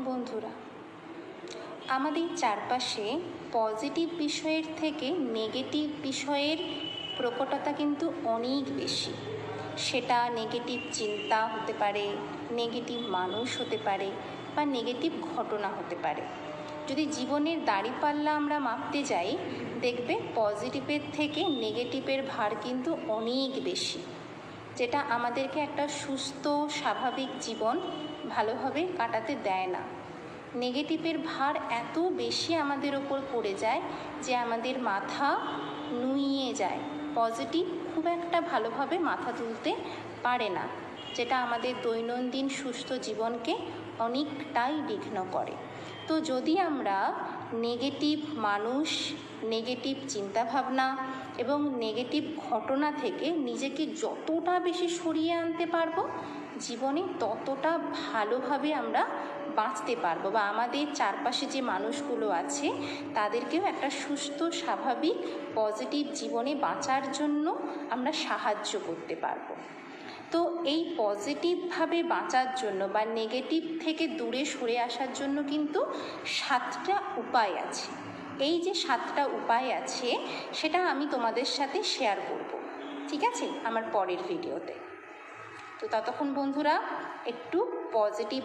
বন্ধুরা, আমাদের চারপাশে পজিটিভ বিষয়ের থেকে নেগেটিভ বিষয়ের প্রকটতা কিন্তু অনেক বেশি। সেটা নেগেটিভ চিন্তা হতে পারে, নেগেটিভ মানুষ হতে পারে, বা নেগেটিভ ঘটনা হতে পারে। যদি জীবনের দাঁড়িপাল্লা আমরা মাপতে যাই, দেখবে পজিটিভের থেকে নেগেটিভের ভার কিন্তু অনেক বেশি, যেটা আমাদেরকে একটা সুস্থ স্বাভাবিক জীবন ভালোভাবে কাটাতে দেয় না। নেগেটিভের ভার এত বেশি আমাদের ওপর পড়ে যায় যে আমাদের মাথা নুইয়ে যায়। পজিটিভ খুব একটা ভালোভাবে মাথা তুলতে পারে না, যেটা আমাদের দৈনন্দিন সুস্থ জীবনকে অনেকটাই বিঘ্ন করে। তো যদি আমরা নেগেটিভ মানুষ, নেগেটিভ চিন্তাভাবনা এবং নেগেটিভ ঘটনা থেকে নিজেকে যতটা বেশি সরিয়ে আনতে পারবো, জীবনে ততটা ভালোভাবে আমরা বাঁচতে পারবো, বা আমাদের চারপাশে যে মানুষগুলো আছে তাদেরকেও একটা সুস্থ স্বাভাবিক পজিটিভ জীবনে বাঁচার জন্য আমরা সাহায্য করতে পারবো। তো এই পজিটিভভাবে বাঁচার জন্য বা নেগেটিভ থেকে দূরে সরে আসার জন্য কিন্তু 7টা উপায় আছে। এই যে 7টা উপায় আছে সেটা আমি তোমাদের সাথে শেয়ার করব, ঠিক আছে, আমার পরের ভিডিওতে। তো ততক্ষণ বন্ধুরা একটু পজিটিভ